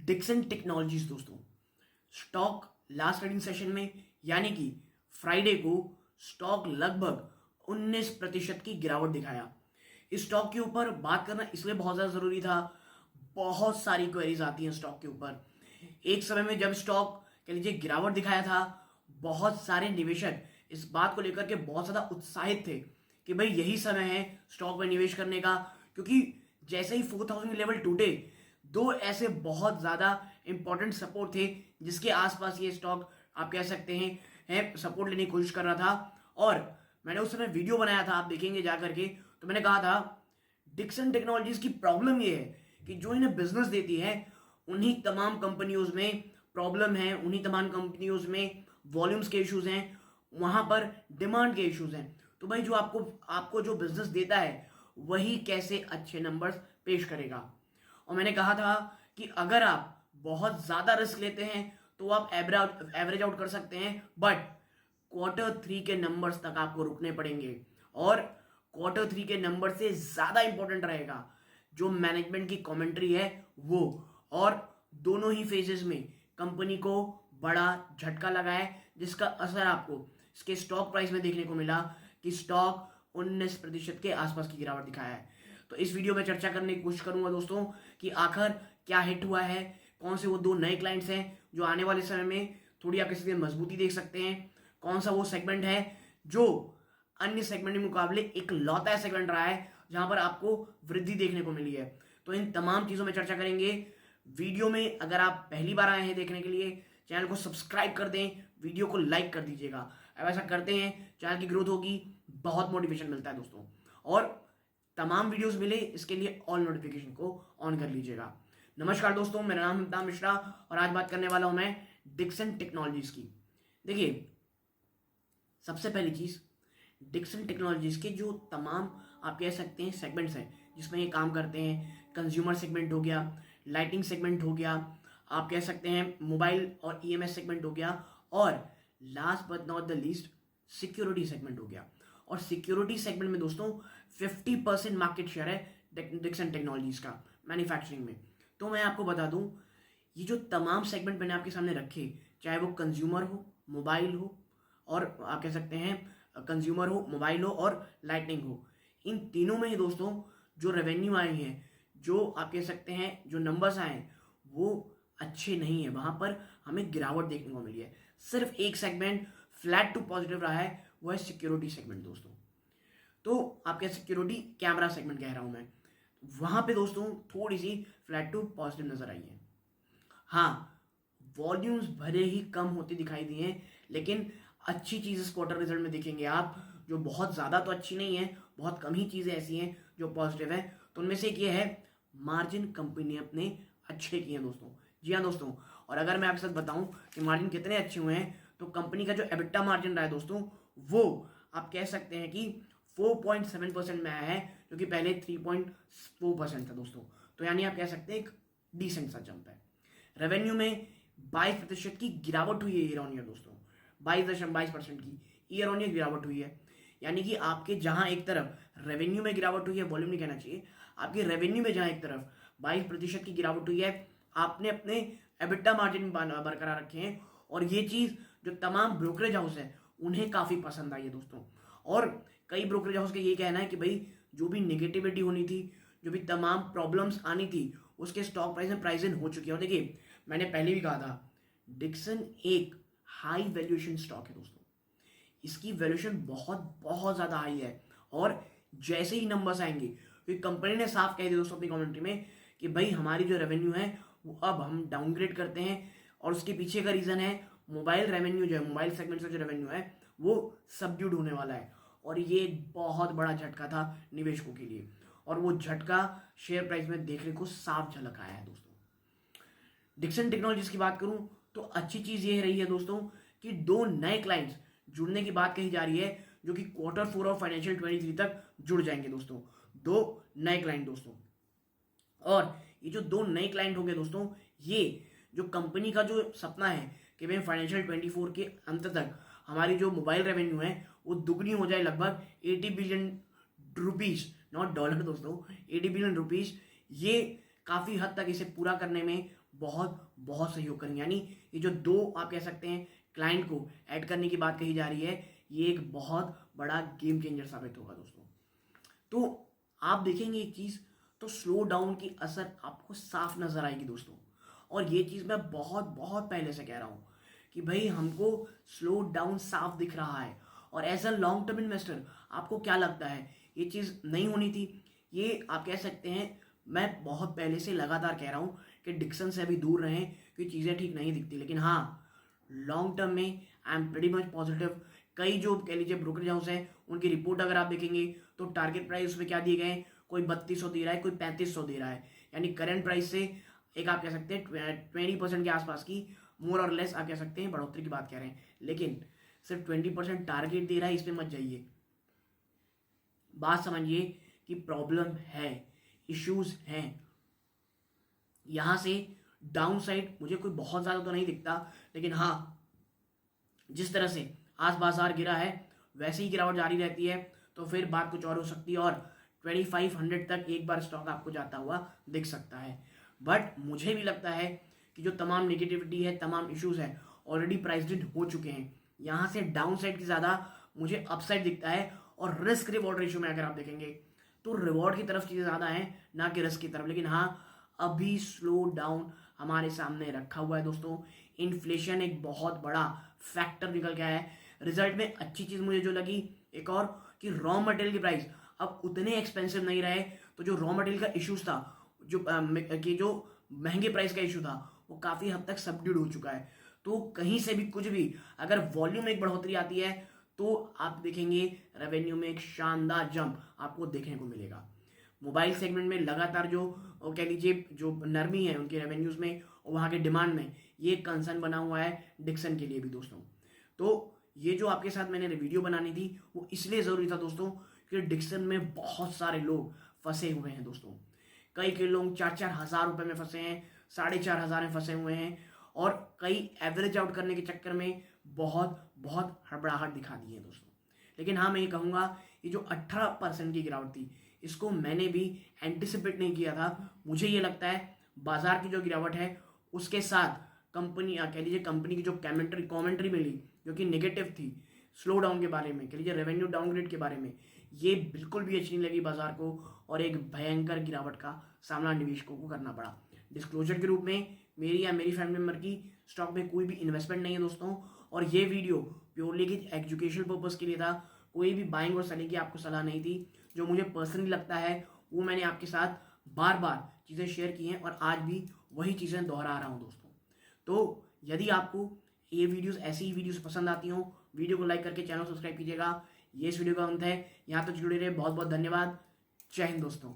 Dixon technologies दोस्तों, stock last trading session में यानी कि फ्राइडे को स्टॉक लगभग 19% की गिरावट दिखाया। इस स्टॉक के ऊपर बात करना इसलिए बहुत ज़्यादा ज़रूरी था, बहुत सारी क्वेरीज आती हैं स्टॉक के ऊपर। एक समय में जब स्टॉक कह लीजिए गिरावट दिखाया था, बहुत सारे निवेशक इस बात को लेकर के बहुत ज़्यादा उत्साहित थे कि भाई यही समय है स्टॉक में निवेश करने का, क्योंकि जैसे ही 4000 के लेवल टूटे, दो ऐसे बहुत ज़्यादा इंपॉर्टेंट सपोर्ट थे जिसके आसपास ये स्टॉक आप कह सकते हैं सपोर्ट लेने की कोशिश कर रहा था। और मैंने उस समय वीडियो बनाया था, आप देखेंगे जा करके, तो मैंने कहा था डिक्सन टेक्नोलॉजीज की प्रॉब्लम ये है कि जो इन्हें बिजनेस देती है उन्हीं तमाम कंपनियों में प्रॉब्लम है, उन्हीं तमाम कंपनियों में वॉल्यूम्स के इश्यूज हैं, वहां पर डिमांड के इश्यूज हैं। तो भाई जो आपको जो बिजनेस देता है वही कैसे अच्छे नंबर्स पेश करेगा। और मैंने कहा था कि अगर आप बहुत ज्यादा रिस्क लेते हैं तो आप एवरेज आउट कर सकते हैं, बट Q3 के नंबर्स तक आपको रुकने पड़ेंगे। और Q3 के नंबर से ज्यादा इंपॉर्टेंट रहेगा जो मैनेजमेंट की कमेंट्री है वो। और दोनों ही फेजेस में कंपनी को बड़ा झटका लगा है, जिसका असर आपको इसके स्टॉक प्राइस में देखने को मिला कि स्टॉक 19% के आसपास की गिरावट दिखाया है। तो इस वीडियो में चर्चा करने की कोशिश करूंगा दोस्तों कि आखिर क्या हिट हुआ है, कौन से वो दो नए क्लाइंट्स हैं जो आने वाले समय में थोड़ी आप किसी मजबूती देख सकते हैं, कौन सा वो सेगमेंट है जो अन्य सेगमेंट के मुकाबले एक लौता सेगमेंट रहा है जहां पर आपको वृद्धि देखने को मिली है। तो इन तमाम चीजों में चर्चा करेंगे वीडियो में। अगर आप पहली बार आए हैं देखने के लिए, चैनल को सब्सक्राइब कर दें, वीडियो को लाइक कर दीजिएगा। अब ऐसा करते हैं चैनल की ग्रोथ होगी, बहुत मोटिवेशन मिलता है दोस्तों। और तमाम वीडियोस मिले इसके लिए ऑल नोटिफिकेशन को ऑन कर लीजिएगा। नमस्कार दोस्तों, मेरा नाम है हिमताम मिश्रा और आज बात करने वाला हूं मैं डिक्सन टेक्नोलॉजीज की। देखिए, सबसे पहली चीज, डिक्सन टेक्नोलॉजीज के जो तमाम आप कह सकते हैं सेगमेंट्स हैं जिसमें ये काम करते हैं, कंज्यूमर सेगमेंट हो गया, लाइटिंग सेगमेंट हो गया, आप कह सकते हैं मोबाइल और ईएमएस सेगमेंट हो गया, और last but not the least security segment हो गया। और सिक्योरिटी सेगमेंट में दोस्तों 50% मार्केट शेयर है डिक्सन टेक्नोलॉजीज का मैन्युफैक्चरिंग में। तो मैं आपको बता दूं, ये जो तमाम सेगमेंट मैंने आपके सामने रखे, चाहे वो कंज्यूमर हो, मोबाइल हो, और आप कह सकते हैं कंज्यूमर हो, मोबाइल हो और लाइटनिंग हो, इन तीनों में ही दोस्तों जो रेवेन्यू आए हैं, जो आप कह सकते हैं जो नंबर्स आए हैं, वो अच्छे नहीं है। वहां पर हमें गिरावट देखने को मिली है। सिर्फ एक सेगमेंट फ्लैट टू पॉजिटिव रहा है, वो है सिक्योरिटी सेगमेंट दोस्तों। तो आपके सिक्योरिटी कैमरा सेगमेंट कह रहा हूं मैं, वहां पे दोस्तों थोड़ी सी फ्लैट टू पॉजिटिव नजर आई है। हाँ, वॉल्यूम्स भले ही कम होते दिखाई दिए हैं, लेकिन अच्छी चीज इस क्वार्टर रिजल्ट में देखेंगे आप, जो बहुत ज्यादा तो अच्छी नहीं है, बहुत कम ही चीजें ऐसी हैं जो पॉजिटिव है। तो उनमें से एक ये है, मार्जिन कंपनी ने अपने अच्छे किए हैं दोस्तों। जी हाँ दोस्तों, और अगर मैं आपके साथ बताऊं कि मार्जिन कितने अच्छे हुए हैं, तो कंपनी का जो एबिटा मार्जिन रहा है दोस्तों, वो आप कह सकते हैं कि 4.7% में आया है, जो कि पहले 3.4% था दोस्तों। तो यानी आप कह सकते हैं एक डिसेंट सा जंप है। रेवेन्यू में 22% की गिरावट हुई है ईयर ऑन ईयर दोस्तों, 22% की ईयर ऑन ईयर गिरावट हुई है। यानी कि आपके जहां एक तरफ रेवेन्यू में गिरावट हुई है, वॉल्यूम नहीं कहना चाहिए, आपके रेवेन्यू में जहां एक तरफ 22% की गिरावट हुई है, आपने अपने एबिटा मार्जिन बरकरार रखे हैं। और ये चीज जो तमाम ब्रोकरेज हाउस है उन्हें काफी पसंद आई है दोस्तों। और कई ब्रोकरेज हाउस का ये कहना है कि भाई जो भी निगेटिविटी होनी थी, जो भी तमाम प्रॉब्लम्स आनी थी, उसके स्टॉक प्राइस में प्राइस इन हो चुकी है। और देखिए, मैंने पहले भी कहा था, डिक्सन एक हाई वैल्यूएशन स्टॉक है दोस्तों, इसकी वैल्यूएशन बहुत बहुत ज्यादा हाई है। और जैसे ही नंबर्स आएंगे, क्योंकि कंपनी ने साफ कह दिया दोस्तों अपनी कमेंट्री में कि भाई हमारी जो रेवेन्यू है वो अब हम डाउनग्रेड करते हैं, और उसके पीछे का रीजन है मोबाइल रेवेन्यू जो है, मोबाइल सेगमेंट का जो रेवेन्यू है वो सबड्यूड होने वाला है। और ये एक बहुत बड़ा झटका था निवेशकों के लिए, और वो झटका शेयर प्राइस में देखने को साफ झलक आया है दोस्तों। डिक्सन टेक्नोलॉजीज की बात करूं तो अच्छी चीज ये रही है दोस्तों कि दो नए क्लाइंट्स जुड़ने की बात कही जा रही है, जो कि Q4 और फाइनेंशियल 23 तक जुड़ जाएंगे दोस्तों, दो नए क्लाइंट दोस्तों। और ये जो दो नए क्लाइंट होंगे दोस्तों, ये जो कंपनी का जो सपना है कि भाई फाइनेंशियल 24 के अंत तक हमारी जो मोबाइल रेवेन्यू है वो दुगनी हो जाए, लगभग 80 बिलियन रुपीज, नॉट डॉलर दोस्तों, 80 बिलियन रुपीज, ये काफी हद तक इसे पूरा करने में बहुत बहुत सहयोग करेंगे। यानी ये जो दो आप कह सकते हैं क्लाइंट को ऐड करने की बात कही जा रही है, ये एक बहुत बड़ा गेम चेंजर साबित होगा दोस्तों। तो आप देखेंगे एक चीज़, तो स्लो डाउन की असर आपको साफ नजर आएगी दोस्तों। और ये चीज़ मैं बहुत बहुत पहले से कह रहा हूँ कि भाई हमको स्लो डाउन साफ दिख रहा है। और as a long term investor आपको क्या लगता है ये चीज़ नहीं होनी थी? ये आप कह सकते हैं मैं बहुत पहले से लगातार कह रहा हूँ कि डिक्सन से अभी दूर रहें कि चीज़ें ठीक नहीं दिखती। लेकिन हाँ, लॉन्ग टर्म में I am pretty much positive. कई जो कह लीजिए ब्रोकरेज हाउस हैं उनकी रिपोर्ट अगर आप देखेंगे तो टारगेट प्राइस उसमें क्या दिए गए हैं, कोई 3200 दे रहा है, कोई 3500 दे रहा है। यानी करंट प्राइस से एक आप कह सकते हैं 20% के आसपास की मोर और लेस आप कह सकते हैं बढ़ोतरी की बात कह रहे हैं। लेकिन सिर्फ 20% टारगेट दे रहा है, इस पर मत जाइए। बात समझिए कि प्रॉब्लम है, इश्यूज हैं। यहां से डाउन साइड मुझे कोई बहुत ज़्यादा तो नहीं दिखता, लेकिन हाँ जिस तरह से आज बाजार गिरा है वैसे ही गिरावट जारी रहती है तो फिर बात कुछ और हो सकती है और 2500 तक एक बार स्टॉक आपको जाता हुआ दिख सकता है। बट मुझे भी लगता है कि जो तमाम निगेटिविटी है, तमाम इश्यूज है, ऑलरेडी प्राइस्ड हो चुके हैं। यहाँ से डाउन साइड की ज़्यादा मुझे अपसाइड दिखता है। और रिस्क रिवॉर्ड रेशियो में अगर आप देखेंगे तो रिवॉर्ड की तरफ चीज़ें ज़्यादा हैं ना कि रिस्क की तरफ। लेकिन हाँ, अभी स्लो डाउन हमारे सामने रखा हुआ है दोस्तों। इन्फ्लेशन एक बहुत बड़ा फैक्टर निकल गया है। रिजल्ट में अच्छी चीज़ मुझे जो लगी एक और कि रॉ मटेरियल की प्राइस अब उतने एक्सपेंसिव नहीं रहे। तो जो रॉ मटेरियल का इश्यूज था, जो महंगे प्राइस का इशू था, वो काफ़ी हद तक सबड्यूड हो चुका है। तो कहीं से भी कुछ भी अगर वॉल्यूम में एक बढ़ोतरी आती है तो आप देखेंगे रेवेन्यू में एक शानदार जंप आपको देखने को मिलेगा। मोबाइल सेगमेंट में लगातार जो कह लीजिए जो नरमी है उनके रेवेन्यूज में और वहाँ के डिमांड में, ये कंसर्न बना हुआ है डिक्सन के लिए भी दोस्तों। तो ये जो आपके साथ मैंने वीडियो बनानी थी वो इसलिए ज़रूरी था दोस्तों कि डिक्सन में बहुत सारे लोग फंसे हुए हैं दोस्तों। कई कई लोग 4-4 हज़ार रुपये में फंसे हैं, 4,500 में फंसे हुए हैं और कई एवरेज आउट करने के चक्कर में बहुत बहुत हड़बड़ाहट दिखा दी है दोस्तों। लेकिन हाँ, मैं ये कहूँगा ये जो 18% की गिरावट थी इसको मैंने भी एंटिसिपेट नहीं किया था। मुझे ये लगता है बाजार की जो गिरावट है उसके साथ कंपनी कह लीजिए कंपनी की जो कमेंट्री मिली जो कि नेगेटिव थी स्लो डाउन के बारे में, कह लीजिए रेवेन्यू डाउनग्रेड के बारे में, ये बिल्कुल भी अच्छी नहीं लगी बाजार को और एक भयंकर गिरावट का सामना निवेशकों को करना पड़ा। डिस्क्लोजर के रूप में मेरी या मेरी फैमिली मेम्बर की स्टॉक में कोई भी इन्वेस्टमेंट नहीं है दोस्तों। और ये वीडियो प्योरली की एजुकेशनल पर्पज़ के लिए था, कोई भी बाइंग और सेलिंग की आपको सलाह नहीं थी। जो मुझे पर्सनली लगता है वो मैंने आपके साथ बार बार चीज़ें शेयर की हैं और आज भी वही चीज़ें दोहरा रहा हूँ दोस्तों। तो यदि आपको ये वीडियोस ऐसी ही वीडियोस पसंद आती हों, वीडियो को लाइक करके चैनल सब्सक्राइब कीजिएगा। ये इस वीडियो का अंत है, यहाँ तक जुड़े रहे, बहुत बहुत धन्यवाद। जय हिंद दोस्तों।